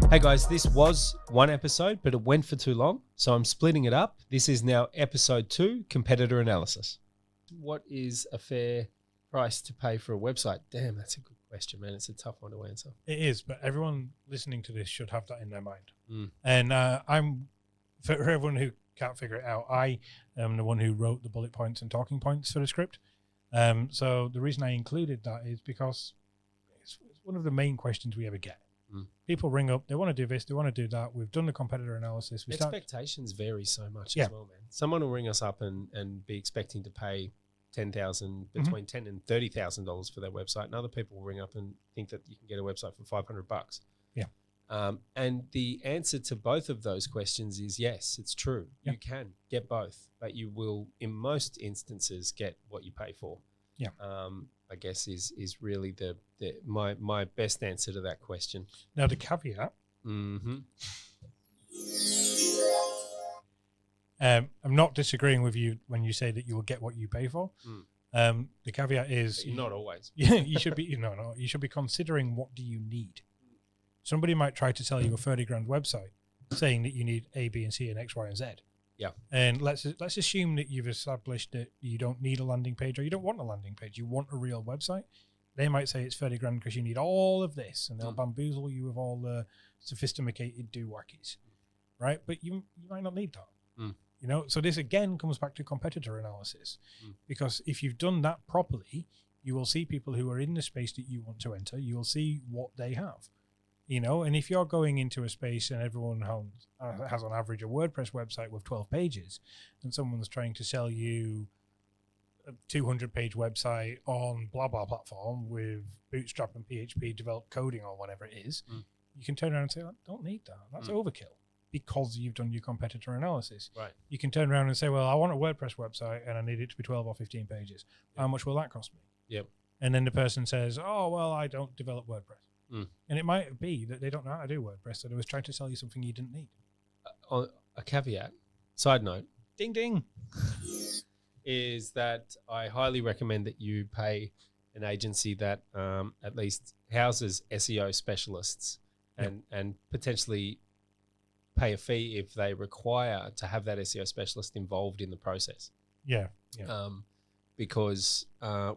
Hey guys, this was one episode, but it went for too long, so I'm splitting it up. This is now episode 2, competitor analysis. What is a fair price to pay for a website? Damn, that's a good question, man. It's a tough one to answer. It is, but everyone listening to this should have that in their mind. Mm. And for everyone who can't figure it out, I am the one who wrote the bullet points and talking points for the script. So the reason I included that is because it's one of the main questions we ever get. Mm. People ring up, they want to do this, they want to do that. We've done the competitor analysis. Expectations vary so much as well, man. Someone will ring us up and be expecting to pay $10,000, between $10,000 and $30,000 for their website, and other people will ring up and think that you can get a website for $500. Yeah. And the answer to both of those questions is yes, it's true. Yeah. You can get both, but you will, in most instances, get what you pay for. Yeah. I guess is really my best answer to that question. Now the caveat. Mm-hmm. I'm not disagreeing with you when you say that you will get what you pay for. The caveat is not always. You should be you should be considering what do you need. Somebody might try to sell you a 30 grand website saying that you need A, B, and C, and X, Y, and Z. Yeah. And let's assume that you've established that you don't need a landing page, or you don't want a landing page. You want a real website. They might say it's 30 grand because you need all of this, and they'll bamboozle you with all the sophisticated do-wackies, right? But you might not need that. You know, so this again comes back to competitor analysis, because if you've done that properly, you will see people who are in the space that you want to enter. You will see what they have, you know. And if you're going into a space and everyone has on average a WordPress website with 12 pages, and someone's trying to sell you a 200-page website on blah blah platform with Bootstrap and PHP developed coding or whatever it is, you can turn around and say, I don't need that. That's overkill. Because you've done your competitor analysis. Right. You can turn around and say, well, I want a WordPress website and I need it to be 12 or 15 pages. How much will that cost me? Yep. And then the person says, oh, well, I don't develop WordPress. And it might be that they don't know how to do WordPress, so they was trying to sell you something you didn't need. A caveat, side note, ding, ding, is that I highly recommend that you pay an agency that at least houses SEO specialists and potentially pay a fee if they require to have that SEO specialist involved in the process. Yeah. Because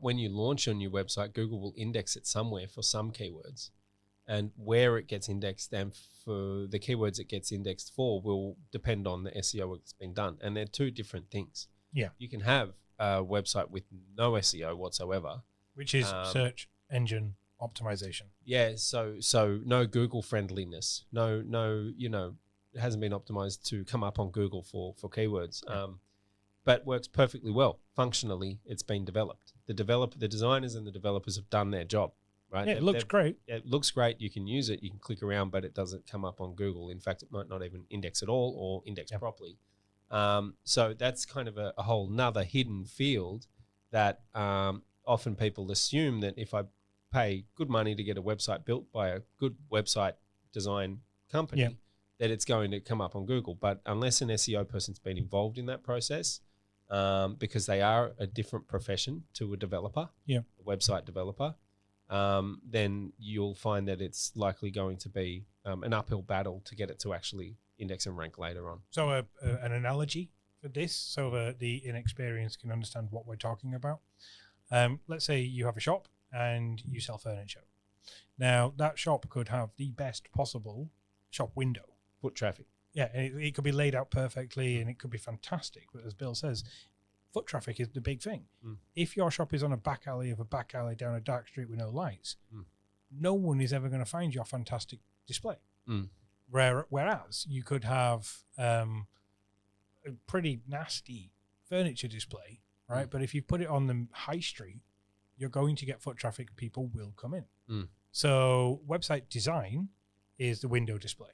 when you launch your new website, Google will index it somewhere for some keywords, and where it gets indexed and for the keywords it gets indexed for will depend on the SEO work that's been done. And they're two different things. Yeah. You can have a website with no SEO whatsoever, which is search engine optimization. Yeah. So no Google friendliness, no, it hasn't been optimized to come up on Google for keywords, but works perfectly well. Functionally, it's been developed. The designers and the developers have done their job, right? Yeah, it looks great. It looks great. You can use it. You can click around, but it doesn't come up on Google. In fact, it might not even index at all or index properly. So that's kind of a whole nother hidden field that often people assume that if I pay good money to get a website built by a good website design company, that it's going to come up on Google. But unless an SEO person's been involved in that process, because they are a different profession to a developer, a website developer, then you'll find that it's likely going to be an uphill battle to get it to actually index and rank later on. So an analogy for this, so that the inexperienced can understand what we're talking about. Let's say you have a shop and you sell furniture. Now, that shop could have the best possible shop window. Foot traffic. Yeah, and it could be laid out perfectly and it could be fantastic. But as Bill says, foot traffic is the big thing. If your shop is on a back alley of a back alley down a dark street with no lights, no one is ever going to find your fantastic display. Whereas you could have a pretty nasty furniture display, right? But if you put it on the high street, you're going to get foot traffic. People will come in. So website design is the window display.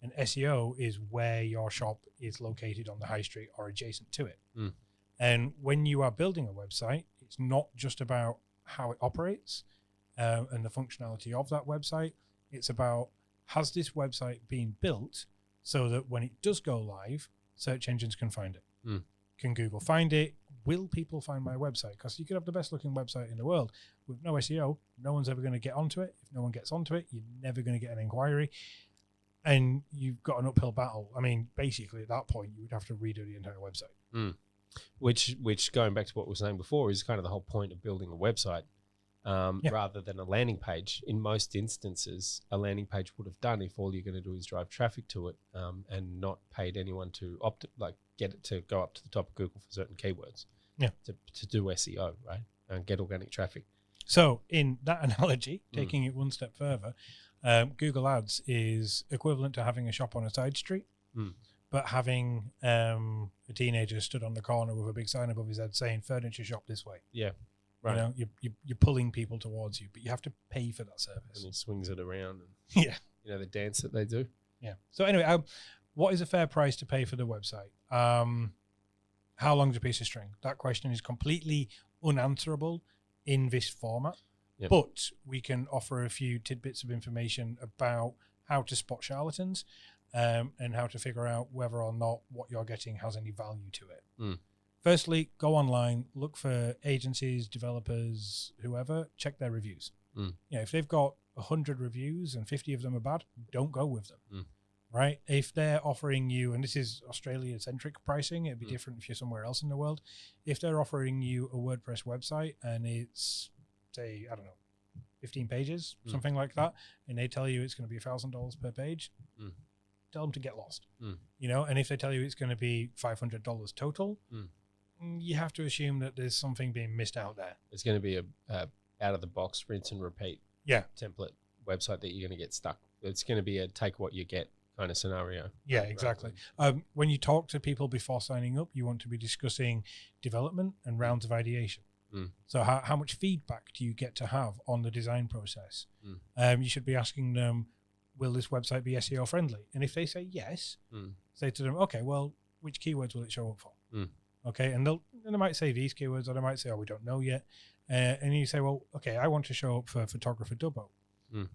And SEO is where your shop is located on the high street or adjacent to it. And when you are building a website, it's not just about how it operates and the functionality of that website. It's about, has this website been built so that when it does go live, search engines can find it? Can Google find it? Will people find my website? Because you could have the best looking website in the world with no SEO. No one's ever going to get onto it. If no one gets onto it, you're never going to get an inquiry. and you've got an uphill battle. I mean, basically at that point, you would have to redo the entire website. Which going back to what we were saying before is kind of the whole point of building a website. Rather than a landing page. In most instances, a landing page would have done if all you're going to do is drive traffic to it and not paid anyone to get it to go up to the top of Google for certain keywords. Yeah, to do SEO, right, and get organic traffic. So in that analogy, taking it one step further, Google Ads is equivalent to having a shop on a side street, but having a teenager stood on the corner with a big sign above his head saying "Furniture shop this way." Yeah. Right. You know, you're pulling people towards you, but you have to pay for that service. And he swings it around. And, you know, the dance that they do. Yeah. So anyway, what is a fair price to pay for the website? How long's a piece of string? That question is completely unanswerable in this format. Yep. But we can offer a few tidbits of information about how to spot charlatans and how to figure out whether or not what you're getting has any value to it. Firstly, go online, look for agencies, developers, whoever, check their reviews. You know, if they've got 100 reviews and 50 of them are bad, don't go with them, right? If they're offering you, and this is Australia-centric pricing, it'd be different if you're somewhere else in the world. If they're offering you a WordPress website and it's, say, I don't know, 15 pages, something like that, and they tell you it's going to be $1,000 per page, tell them to get lost, you know? And if they tell you it's going to be $500 total, you have to assume that there's something being missed out there. It's going to be a out of the box rinse and repeat template website that you're going to get stuck. It's going to be a take what you get kind of scenario. Yeah, exactly. When you talk to people before signing up, you want to be discussing development and rounds of ideation. So how much feedback do you get to have on the design process? You should be asking them, will this website be SEO friendly? And if they say yes, say to them, okay, well, which keywords will it show up for? Okay, and they might say these keywords, or they might say, oh, we don't know yet. And you say, well, okay, I want to show up for photographer Dubbo.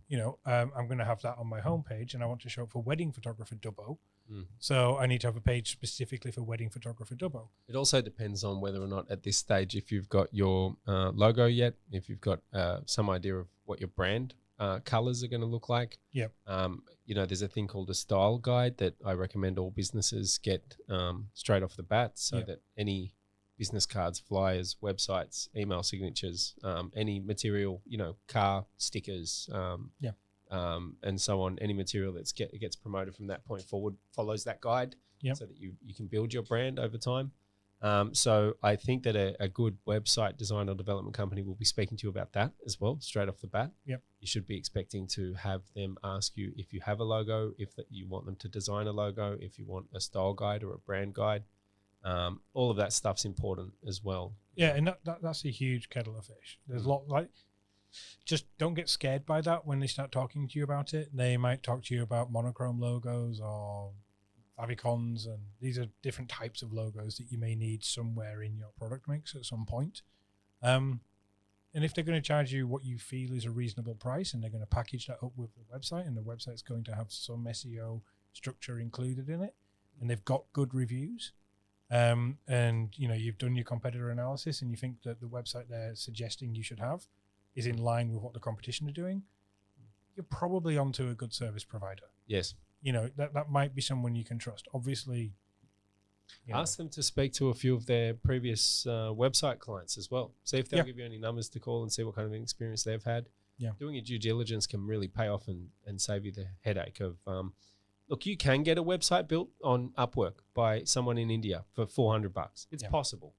You know, I'm going to have that on my homepage, and I want to show up for wedding photographer Dubbo. So I need to have a page specifically for wedding photographer Dubbo. It also depends on whether or not at this stage, if you've got your logo yet, if you've got some idea of what your brand colors are going to look like. You know, there's a thing called a style guide that I recommend all businesses get straight off the bat, so that any business cards, flyers, websites, email signatures, any material, you know, car stickers, and so on, any material that gets promoted from that point forward follows that guide, so that you can build your brand over time. So I think that a good website design or development company will be speaking to you about that as well, straight off the bat. You should be expecting to have them ask you if you have a logo, if you want them to design a logo, if you want a style guide or a brand guide. All of that stuff's important as well. Yeah, and that's a huge kettle of fish. There's a lot, like, just don't get scared by that when they start talking to you about it. They might talk to you about monochrome logos or favicons, and these are different types of logos that you may need somewhere in your product mix at some point. And if they're going to charge you what you feel is a reasonable price, and they're going to package that up with the website, and the website's going to have some SEO structure included in it, and they've got good reviews, and you know, you've done your competitor analysis and you think that the website they're suggesting you should have is in line with what the competition are doing, you're probably onto a good service provider. Yes. You know, that might be someone you can trust. Obviously, ask them to speak to a few of their previous website clients as well. See if they'll give you any numbers to call and see what kind of experience they've had. Doing your due diligence can really pay off and save you the headache of, look, you can get a website built on Upwork by someone in India for $400. It's possible.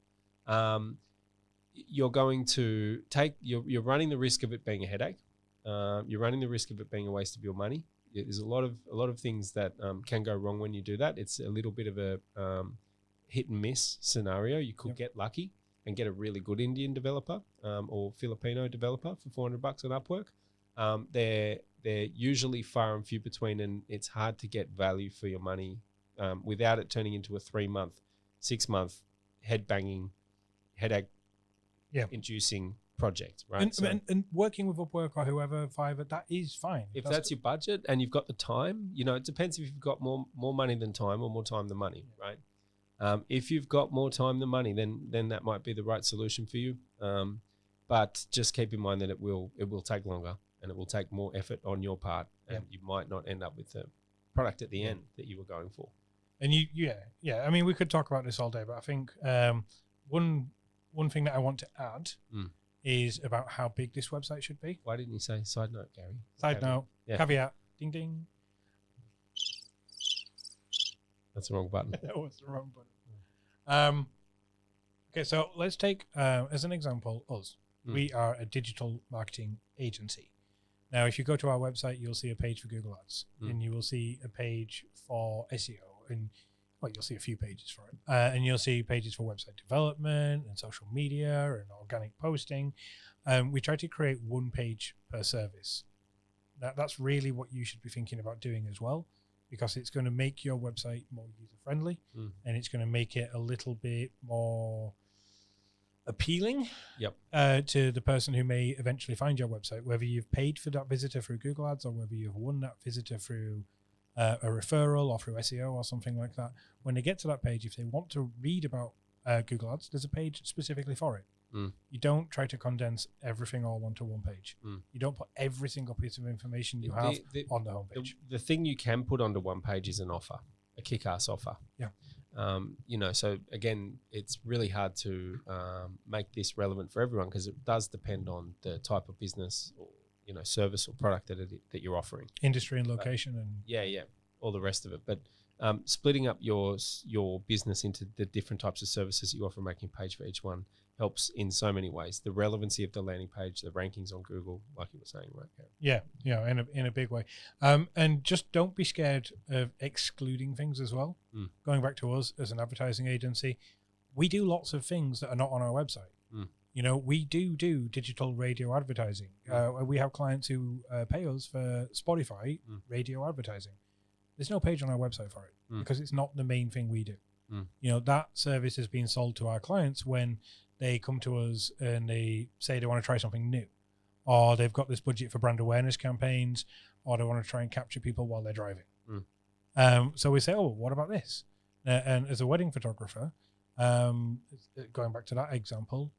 You're going to you're running the risk of it being a headache. You're running the risk of it being a waste of your money. There's a lot of things that can go wrong when you do that. It's a little bit of a hit and miss scenario. You could get lucky and get a really good Indian developer or Filipino developer for $400 on Upwork. They're usually far and few between, and it's hard to get value for your money without it turning into a 3-month, 6-month head-banging, headache-inducing project, right? And working with Upwork or whoever, Fiverr, that is fine. If that's your budget and you've got the time, you know, it depends if you've got more money than time or more time than money, right? If you've got more time than money, then that might be the right solution for you. But just keep in mind that it will take longer and it will take more effort on your part, and you might not end up with product at the end that you were going for. And I mean, we could talk about this all day, but I think one thing that I want to add is about how big this website should be. Why didn't you say side note, Gary? Side note, caveat, ding ding. That's the wrong button. That was the wrong button. Okay, so let's take as an example us. We are a digital marketing agency. Now, if you go to our website, you'll see a page for Google Ads, and you will see a page for SEO, and you'll see a few pages for it, and you'll see pages for website development and social media and organic posting. We try to create one page per service. That's really what you should be thinking about doing as well, because it's going to make your website more user-friendly, and it's going to make it a little bit more appealing to the person who may eventually find your website, whether you've paid for that visitor through Google Ads or whether you've won that visitor through a referral or through SEO or something like that. When they get to that page, if they want to read about Google Ads, there's a page specifically for it. You don't try to condense everything all onto one page. You don't put every single piece of information you have on the homepage. The thing you can put onto one page is an offer, a kick-ass offer. Yeah. So again, it's really hard to make this relevant for everyone because it does depend on the type of business or service or product that you're offering, industry and location, and all the rest of it. But splitting up your business into the different types of services that you offer, making a page for each one helps in so many ways. The relevancy of the landing page, the rankings on Google, like you were saying, right? Yeah, in a big way. And just don't be scared of excluding things as well. Going back to us as an advertising agency, we do lots of things that are not on our website. We do digital radio advertising. We have clients who pay us for Spotify radio advertising. There's no page on our website for it because it's not the main thing we do. That service is being sold to our clients when they come to us and they say they want to try something new, or they've got this budget for brand awareness campaigns, or they want to try and capture people while they're driving. So we say, oh, what about this? And as a wedding photographer, going back to that example,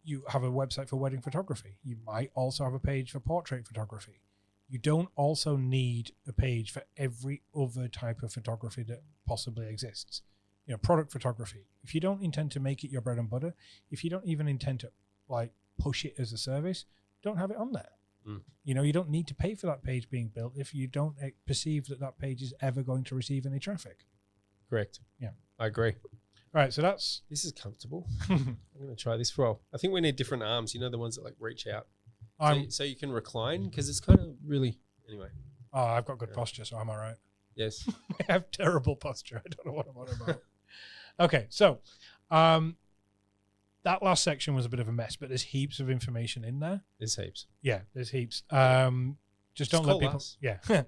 you have a website for wedding photography. You might also have a page for portrait photography. You don't also need a page for every other type of photography that possibly exists. Product photography. If you don't intend to make it your bread and butter, if you don't even intend to push it as a service, don't have it on there. You don't need to pay for that page being built if you don't perceive that page is ever going to receive any traffic. Correct. Yeah, I agree. All right, so this is comfortable. I'm going to try this for all. I think we need different arms. The ones that reach out, so you can recline, because it's kind of really anyway. Oh, I've got good posture, so I'm all right. Yes, I have terrible posture. I don't know what I'm on about. Okay, so that last section was a bit of a mess, but there's heaps of information in there. There's heaps. Yeah, there's heaps. Just don't let people. Yeah,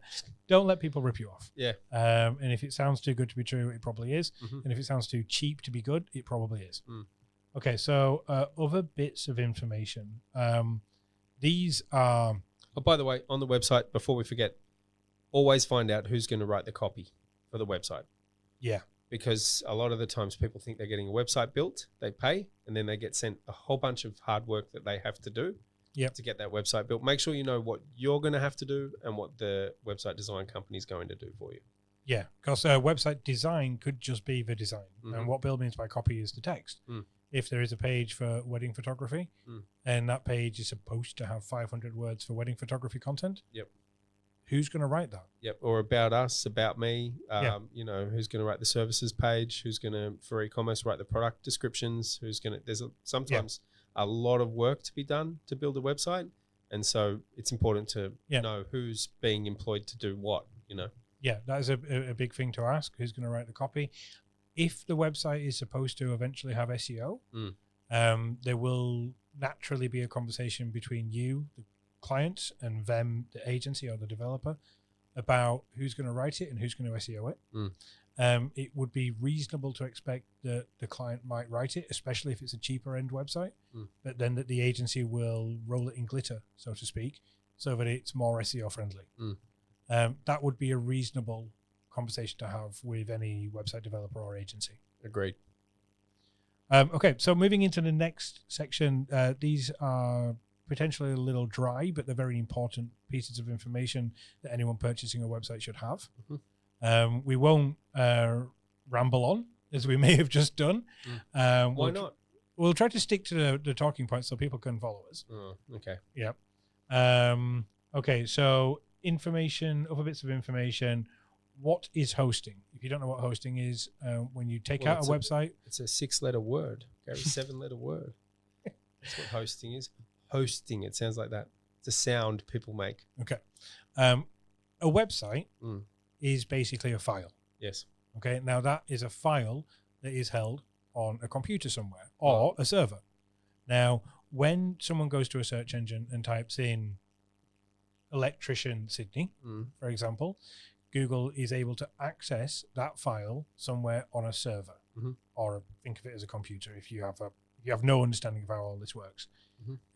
don't let people rip you off. Yeah. And if it sounds too good to be true, it probably is. And if it sounds too cheap to be good, it probably is. Okay, so other bits of information. These are. Oh, by the way, on the website, before we forget, always find out who's going to write the copy for the website. Yeah. Because a lot of the times people think they're getting a website built, they pay, and then they get sent a whole bunch of hard work that they have to do to get that website built. Make sure you know what you're going to have to do and what the website design company is going to do for you. Yeah, because website design could just be the design. And what Bill means by copy is the text. If there is a page for wedding photography, and that page is supposed to have 500 words for wedding photography content, who's going to write that? Yep. Or about us, about me, who's going to write the services page, who's going to, for e-commerce, write the product descriptions, there's sometimes a lot of work to be done to build a website. And so it's important to know who's being employed to do what, Yeah, that is a big thing to ask. Who's going to write the copy? If the website is supposed to eventually have SEO, there will naturally be a conversation between you, the client, and them, the agency or the developer, about who's going to write it and who's going to SEO it. It would be reasonable to expect that the client might write it, especially if it's a cheaper end website, but then that the agency will roll it in glitter, so to speak, so that it's more SEO friendly. That would be a reasonable conversation to have with any website developer or agency. Agreed. Okay, so moving into the next section, these are potentially a little dry, but they're very important pieces of information that anyone purchasing a website should have. We won't ramble on, as we may have just done. Why not? We'll try to stick to the talking points so people can follow us. Oh, okay. Yep. Okay, so information, other bits of information. What is hosting? If you don't know what hosting is, when you take out a website. It's a 6-letter word, Gary, 7-letter word. That's what hosting is. Hosting, it sounds like that. It's a sound people make. Okay. A website is basically a file. Yes. Okay, now that is a file that is held on a computer somewhere or a server. Now, when someone goes to a search engine and types in electrician Sydney, for example, Google is able to access that file somewhere on a server, or think of it as a computer if you have no understanding of how all this works.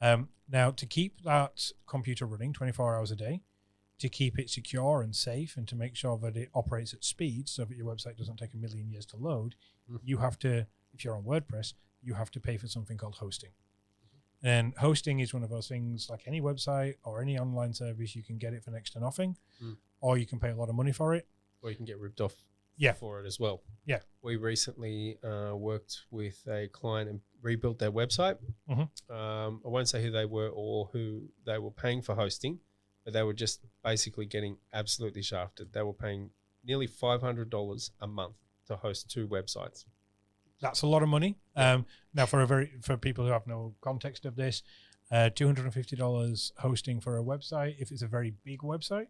Now, to keep that computer running 24 hours a day, to keep it secure and safe, and to make sure that it operates at speed so that your website doesn't take a million years to load, you have to, if you're on WordPress, you have to pay for something called hosting. And hosting is one of those things, like any website or any online service, you can get it for next to nothing, or you can pay a lot of money for it. Or you can get ripped off for it as well. Yeah. We recently worked with a client and rebuilt their website. I won't say who they were or who they were paying for hosting, but they were just basically getting absolutely shafted. They were paying nearly $500 a month to host 2 websites. That's a lot of money. Now, for people who have no context of this, $250 hosting for a website, if it's a very big website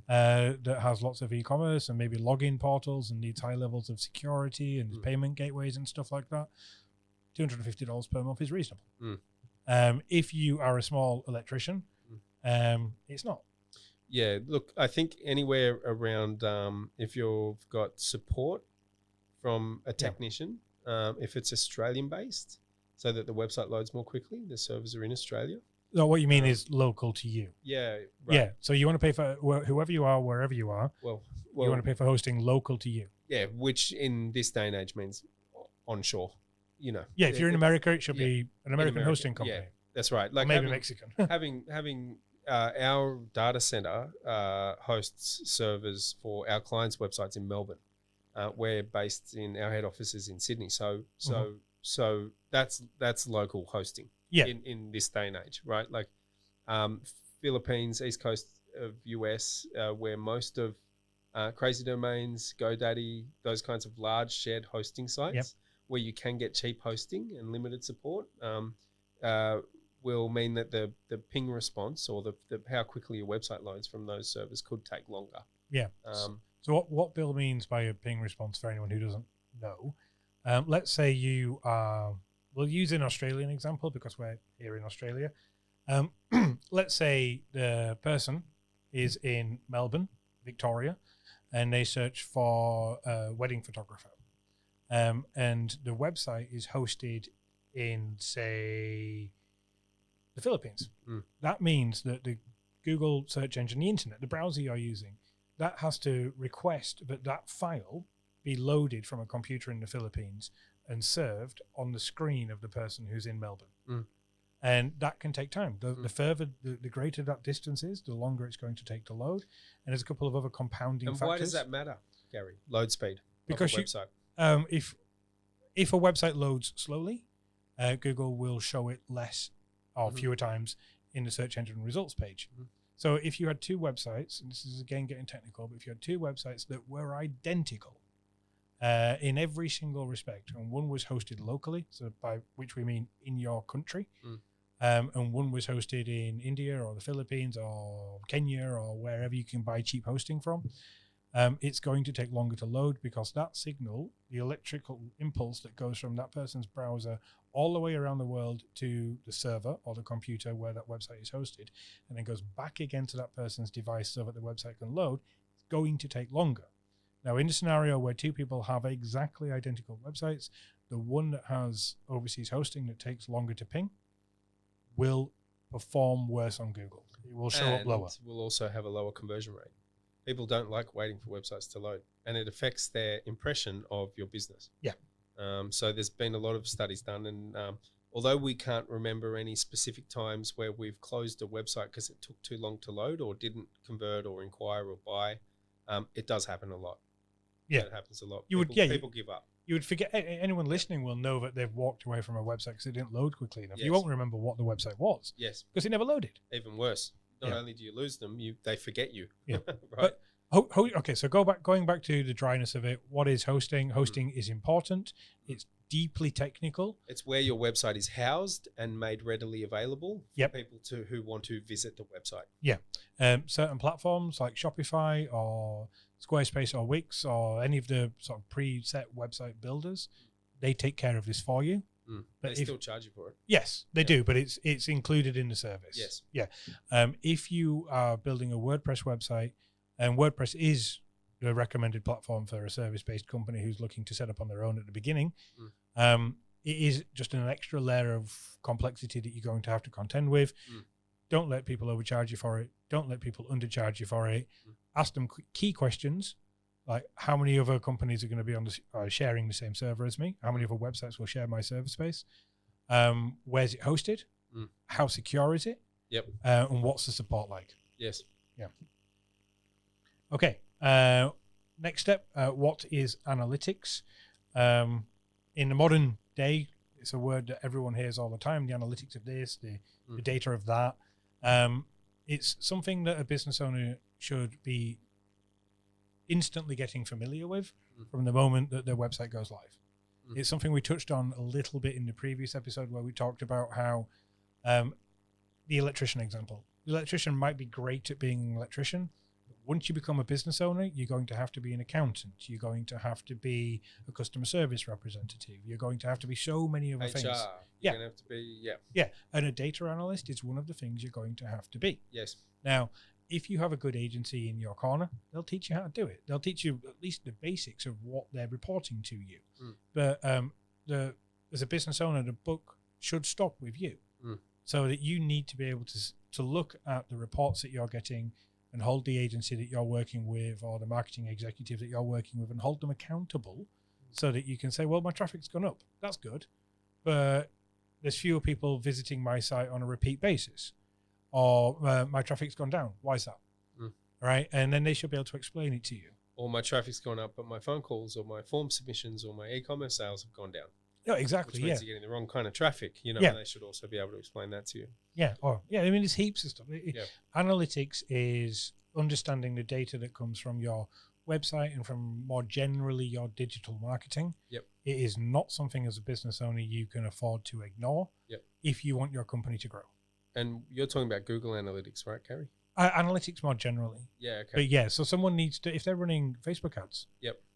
that has lots of e-commerce and maybe login portals and needs high levels of security and payment gateways and stuff like that, $250 per month is reasonable. If you are a small electrician, it's not. Yeah, look, I think anywhere around, if you've got support from a technician, if it's Australian based, so that the website loads more quickly, the servers are in Australia. No, what you mean is local to you. Yeah. Right. Yeah. So you want to pay for whoever you are, wherever you are. Well, you want to pay for hosting local to you. Yeah, which in this day and age means onshore. You know. Yeah, if you're in America, it should be an American hosting company. Yeah, that's right. Like maybe Mexican. having our data center hosts servers for our clients' websites in Melbourne. We're based in our head offices in Sydney, so that's local hosting. Yeah. In this day and age, right? Like Philippines, East Coast of US, where most of Crazy Domains, GoDaddy, those kinds of large shared hosting sites where you can get cheap hosting and limited support, will mean that the ping response or the how quickly your website loads from those servers could take longer. Yeah. So what Bill means by a ping response, for anyone who doesn't know, let's say you are, we'll use an Australian example because we're here in Australia. Let's say the person is in Melbourne, Victoria, and they search for a wedding photographer. And the website is hosted in, say, the Philippines. That means that the Google search engine, the internet, the browser you're using, that has to request that that file be loaded from a computer in the Philippines and served on the screen of the person who's in Melbourne. And that can take time. The further, the greater that distance is, the longer it's going to take to load. And there's a couple of other compounding factors. And why does that matter, Gary? Load speed because of a website. If a website loads slowly, Google will show it less or fewer times in the search engine results page. So if you had 2 websites, and this is again getting technical, but if you had 2 websites that were identical in every single respect, and one was hosted locally, so by which we mean in your country, and one was hosted in India or the Philippines or Kenya or wherever you can buy cheap hosting from, it's going to take longer to load because that signal, the electrical impulse that goes from that person's browser all the way around the world to the server or the computer where that website is hosted, and then goes back again to that person's device so that the website can load, it's going to take longer. Now, in the scenario where 2 people have exactly identical websites, the one that has overseas hosting that takes longer to ping will perform worse on Google. It will show up lower. Will also have a lower conversion rate. People don't like waiting for websites to load, and it affects their impression of your business. Yeah. So there's been a lot of studies done, and although we can't remember any specific times where we've closed a website because it took too long to load or didn't convert or inquire or buy, it does happen a lot. Yeah, it happens a lot. People give up. You would forget. Anyone listening will know that they've walked away from a website because it didn't load quickly enough. Yes. You won't remember what the website was. Yes, because it never loaded. Even worse, not only do you lose them, they forget you. Yeah, right. But okay, so going back to the dryness of it. What is hosting? Hosting is important. It's deeply technical. It's where your website is housed and made readily available for people who want to visit the website. Yeah, certain platforms like Shopify or Squarespace or Wix or any of the sort of preset website builders, they take care of this for you. But they still charge you for it. Yes, they do, but it's included in the service. Yes. Yeah. If you are building a WordPress website, and WordPress is the recommended platform for a service-based company who's looking to set up on their own at the beginning, it is just an extra layer of complexity that you're going to have to contend with. Don't let people overcharge you for it. Don't let people undercharge you for it. Ask them key questions, like how many other companies are going to be on sharing the same server as me? How many other websites will share my server space? Where's it hosted? How secure is it? Yep. And what's the support like? Yes. Yeah. Okay. Next step, what is analytics? In the modern day, it's a word that everyone hears all the time, the analytics of this, the data of that. It's something that a business owner should be instantly getting familiar with from the moment that their website goes live. It's something we touched on a little bit in the previous episode where we talked about how the electrician example. The electrician might be great at being an electrician. Once you become a business owner, you're going to have to be an accountant. You're going to have to be a customer service representative. You're going to have to be so many other things. You're going to have to be, Yeah, and a data analyst is one of the things you're going to have to be. Yes. Now, if you have a good agency in your corner, they'll teach you how to do it. They'll teach you at least the basics of what they're reporting to you. But as a business owner, the book should stop with you. So that you need to be able to look at the reports that you're getting and hold the agency that you're working with or the marketing executive that you're working with and hold them accountable so that you can say, well, my traffic's gone up. That's good. But there's fewer people visiting my site on a repeat basis. Or my traffic's gone down. Why is that? Right? And then they should be able to explain it to you. Or my traffic's gone up, but my phone calls or my form submissions or my e-commerce sales have gone down. Yeah, exactly. Which means you're getting the wrong kind of traffic, and they should also be able to explain that to you. Yeah. I mean, there's heaps of stuff. Analytics is understanding the data that comes from your website and from more generally your digital marketing. It is not something as a business owner you can afford to ignore if you want your company to grow. And you're talking about Google Analytics, right, Carrie? Analytics more generally. Yeah, okay. But yeah, so someone needs to, if they're running Facebook ads,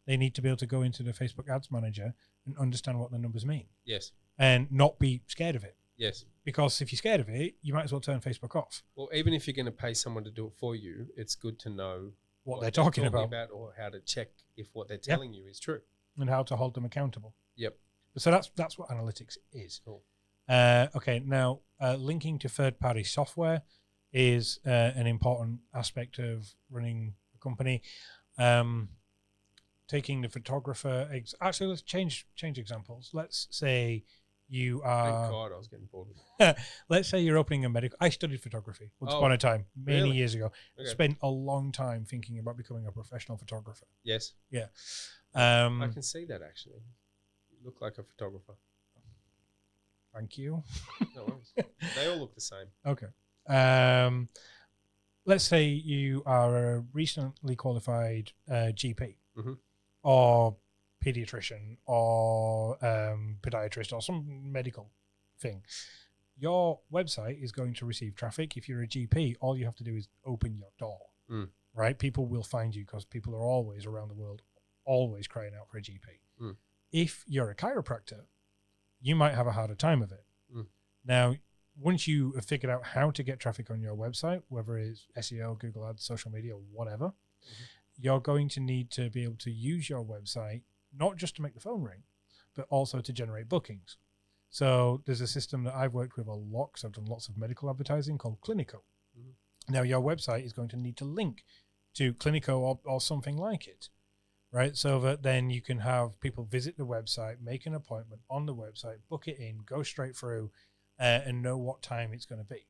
they need to be able to go into the Facebook ads manager and understand what the numbers mean. Yes. And not be scared of it. Yes. Because if you're scared of it, you might as well turn Facebook off. Well, even if you're going to pay someone to do it for you, it's good to know what they're talking about or how to check if what they're telling you is true. And how to hold them accountable. Yep. So that's what analytics is. Cool. Okay, now linking to third-party software is an important aspect of running a company. Taking the photographer, actually, let's change examples. Let's say you are. Thank God, I was getting bored with it. Let's say you're opening a medical. I studied photography once upon a time, many years ago. Okay. Spent a long time thinking about becoming a professional photographer. Yes. Yeah. I can see that actually. You look like a photographer. Thank you. No worries. They all look the same. Okay. Let's say you are a recently qualified GP or pediatrician or podiatrist or some medical thing. Your website is going to receive traffic. If you're a GP, all you have to do is open your door, right? People will find you because people are always around the world, always crying out for a GP. If you're a chiropractor, you might have a harder time of it. Now, once you have figured out how to get traffic on your website, whether it's SEO, Google Ads, social media, whatever, you're going to need to be able to use your website, not just to make the phone ring, but also to generate bookings. So there's a system that I've worked with a lot because I've done lots of medical advertising called Clinico. Now, your website is going to need to link to Clinico or something like it, right? So that then you can have people visit the website, make an appointment on the website, book it in, go straight through, and know what time it's going to be.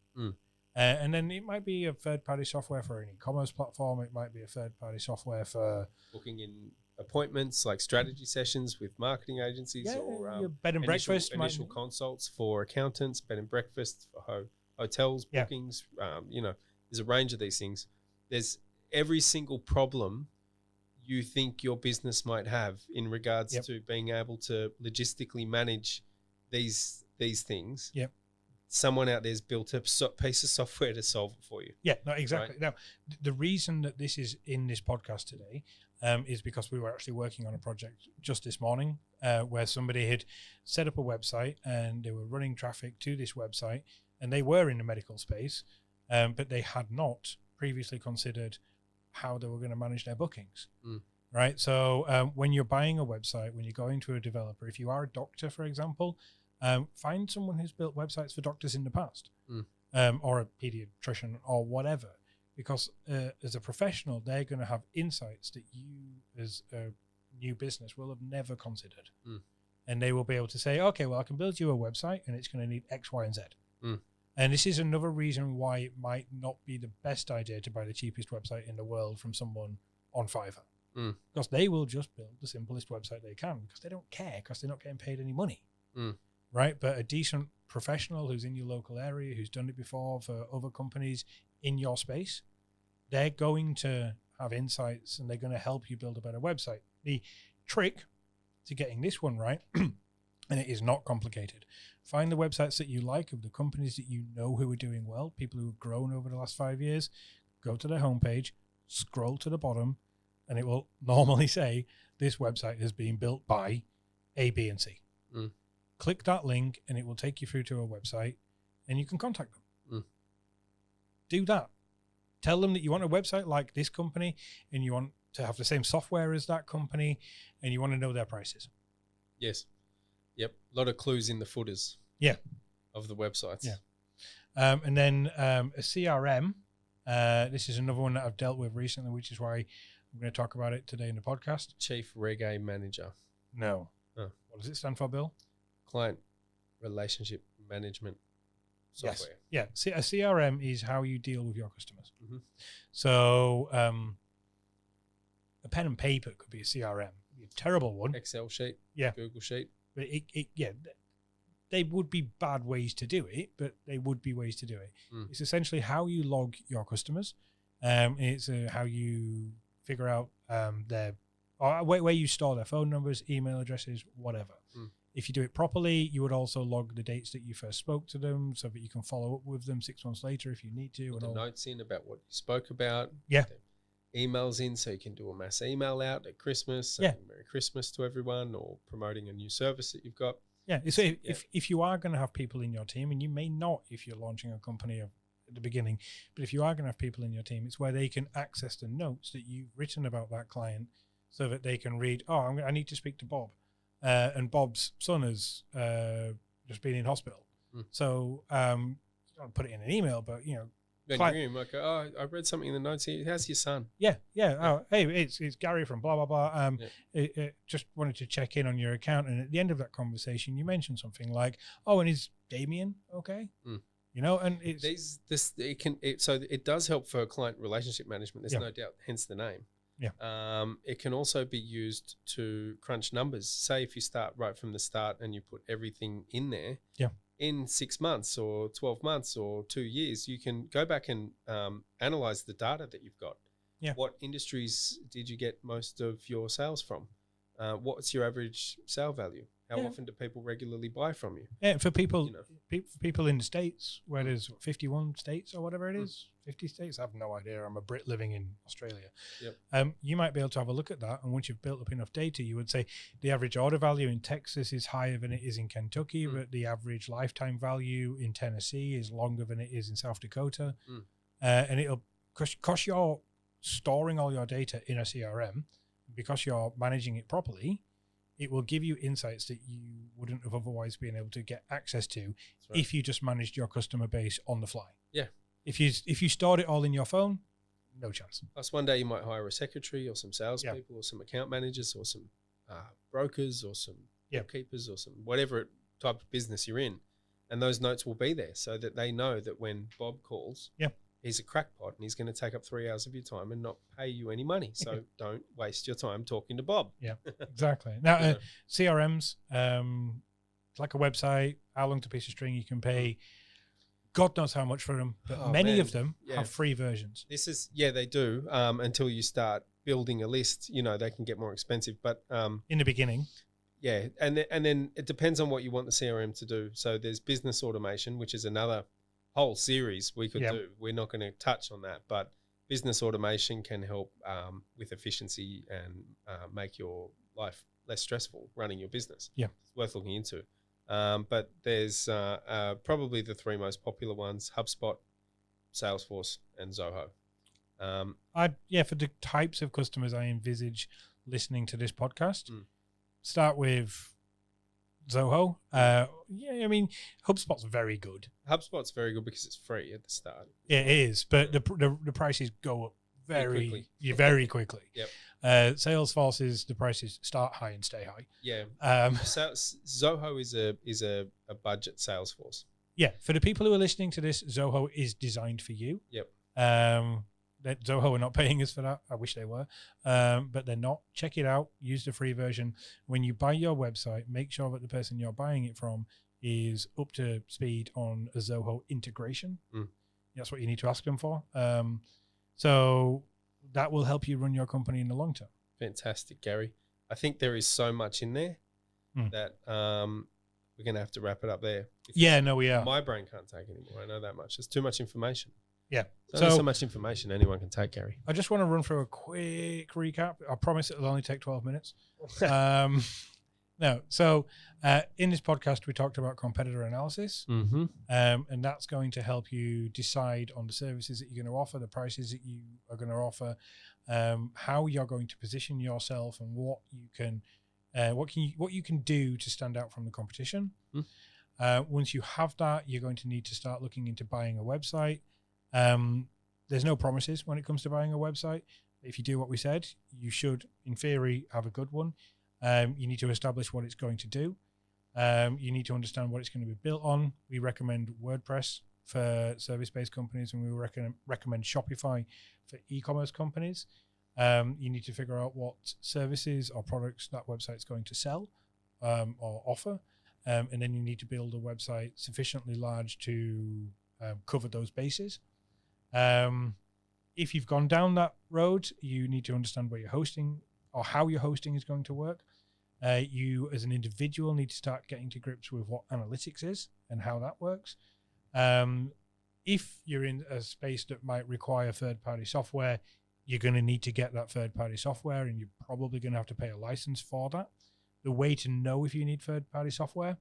And then it might be a third-party software for an e-commerce platform. It might be a third-party software for booking in appointments, like strategy sessions with marketing agencies, or your bed and breakfast, initial consults for accountants, bed and breakfast for hotels, bookings. There's a range of these things. There's every single problem you think your business might have in regards to being able to logistically manage these things. Yep. Someone out there's built a piece of software to solve it for you. Yeah, no, exactly. Right? Now, the reason that this is in this podcast today is because we were actually working on a project just this morning where somebody had set up a website and they were running traffic to this website, and they were in the medical space, but they had not previously considered how they were going to manage their bookings. Right? So when you're buying a website, when you're going to a developer, if you are a doctor, for example, find someone who's built websites for doctors in the past, or a pediatrician or whatever, because as a professional, they're going to have insights that you as a new business will have never considered. And they will be able to say, okay, well, I can build you a website and it's going to need X, Y, and Z. And this is another reason why it might not be the best idea to buy the cheapest website in the world from someone on Fiverr. Because they will just build the simplest website they can, because they don't care, because they're not getting paid any money. Right? But a decent professional who's in your local area, who's done it before for other companies in your space, they're going to have insights and they're going to help you build a better website. The trick to getting this one right, and it is not complicated, find the websites that you like of the companies that you know who are doing well, people who have grown over the last 5 years, go to their homepage, scroll to the bottom, and it will normally say, this website has been built by A, B, and C. Click that link and it will take you through to a website and you can contact them. Do that. Tell them that you want a website like this company and you want to have the same software as that company and you want to know their prices. Yes. Yep. A lot of clues in the footers. Of the websites. And then a CRM. This is another one that I've dealt with recently, which is why I'm going to talk about it today in the podcast. Chief Reggae Manager. No. What does it stand for, Bill? Client Relationship Management Software. Yeah. See, a CRM is how you deal with your customers. So a pen and paper could be a CRM. It'd be a terrible one. Excel sheet. Google sheet. But they would be bad ways to do it, but they would be ways to do it. It's essentially how you log your customers. It's how you figure out where you store their phone numbers, email addresses, whatever. If you do it properly, you would also log the dates that you first spoke to them so that you can follow up with them 6 months later if you need to. Put the notes in about what you spoke about. Emails in so you can do a mass email out at Christmas. Merry Christmas to everyone, or promoting a new service that you've got. So if you are going to have people in your team, and you may not if you're launching a company at the beginning, but if you are going to have people in your team, it's where they can access the notes that you've written about that client so that they can read, I need to speak to Bob. And Bob's son has just been in hospital. So don't put it in an email, but, I read something in the notes here. How's your son? Oh, hey, it's Gary from blah, blah, blah. Just wanted to check in on your account. And at the end of that conversation, you mentioned something like, and is Damien okay? And it's... So it does help for client relationship management. There's no doubt, hence the name. It can also be used to crunch numbers. Say if you start right from the start and you put everything in there, in 6 months or 12 months or 2 years, you can go back and analyze the data that you've got. What industries did you get most of your sales from? What's your average sale value? How often do people regularly buy from you? For people, people in the States, where there's 51 states or whatever it is, 50 states, I have no idea. I'm a Brit living in Australia. You might be able to have a look at that. And once you've built up enough data, you would say the average order value in Texas is higher than it is in Kentucky, but the average lifetime value in Tennessee is longer than it is in South Dakota. And it'll, because you're storing all your data in a CRM, because you're managing it properly, it will give you insights that you wouldn't have otherwise been able to get access to if you just managed your customer base on the fly. If you stored it all in your phone, no chance. Plus, one day you might hire a secretary or some salespeople or some account managers or some brokers or some bookkeepers or some whatever type of business you're in, and those notes will be there so that they know that when Bob calls, he's a crackpot and he's going to take up 3 hours of your time and not pay you any money. So don't waste your time talking to Bob. Yeah, exactly. Now, CRMs, like a website, how long to piece of string you can pay. God knows how much for them, but many of them have free versions. This is, they do. Until you start building a list, they can get more expensive. But in the beginning, and then it depends on what you want the CRM to do. So there's business automation, which is another whole series we could do. We're not going to touch on that, but business automation can help with efficiency and make your life less stressful running your business. Yeah, it's worth looking into. But there's probably the three most popular ones: HubSpot, Salesforce, and Zoho. For the types of customers I envisage listening to this podcast, start with Zoho. HubSpot's very good. HubSpot's very good because it's free at the start. It is, but the prices go up very quickly. Yep. Salesforce's the prices start high and stay high. Yeah. Zoho is a budget Salesforce. Yeah. For the people who are listening to this, Zoho is designed for you. Yep. That Zoho are not paying us for that. I wish they were, but they're not. Check it out. Use the free version. When you buy your website, make sure that the person you're buying it from is up to speed on a Zoho integration. That's what you need to ask them for. So that will help you run your company in the long term. Fantastic, Gary. I think there is so much in there that we're going to have to wrap it up there. We are. My brain can't take anymore. I know that much. There's too much information. Yeah. So much information anyone can take, Gary. I just want to run through a quick recap. I promise it'll only take 12 minutes. In this podcast, we talked about competitor analysis, and that's going to help you decide on the services that you're going to offer, the prices that you are going to offer, how you're going to position yourself, and what you can do to stand out from the competition. Once you have that, you're going to need to start looking into buying a website. There's no promises when it comes to buying a website. If you do what we said, you should, in theory, have a good one. You need to establish what it's going to do. You need to understand what it's going to be built on. We recommend WordPress for service-based companies, and we recommend Shopify for e-commerce companies. You need to figure out what services or products that website's going to sell or offer. And then you need to build a website sufficiently large to cover those bases. If you've gone down that road, you need to understand where you're hosting or how your hosting is going to work. You as an individual need to start getting to grips with what analytics is and how that works. If you're in a space that might require third-party software, you're going to need to get that third-party software, and you're probably going to have to pay a license for that. The way to know if you need third-party software,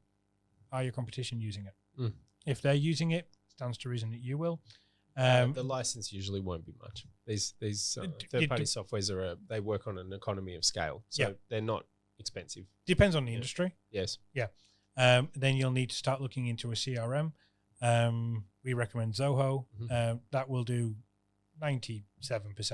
are your competition using it? If they're using it, stands to reason that you will. The license usually won't be much. These third-party softwares they work on an economy of scale, so they're not expensive. Depends on the industry. Yes. Yeah. Then you'll need to start looking into a CRM. We recommend Zoho. That will do 97%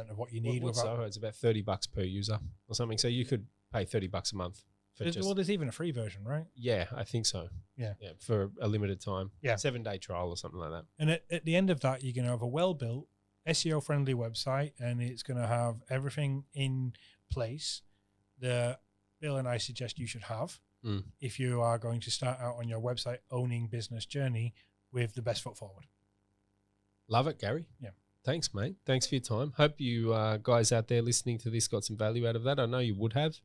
of what you need. What's Zoho? It's about $30 per user or something. So you could pay $30 a month. There's even a free version, right? Yeah, I think so. Yeah, for a limited time. Yeah, 7-day trial or something like that. And at the end of that, you're going to have a well-built, SEO-friendly website, and it's going to have everything in place that Bill and I suggest you should have if you are going to start out on your website owning business journey with the best foot forward. Love it, Gary. Yeah. Thanks, mate. Thanks for your time. Hope you guys out there listening to this got some value out of that. I know you would have.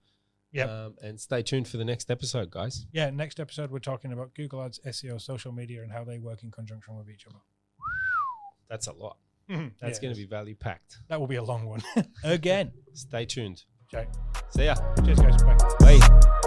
Yeah. And stay tuned for the next episode, guys. Yeah, next episode we're talking about Google Ads, SEO, social media, and how they work in conjunction with each other. That's a lot. That's going to be value packed. That will be a long one. Again. Stay tuned. Okay. See ya. Cheers, guys. Bye. Bye.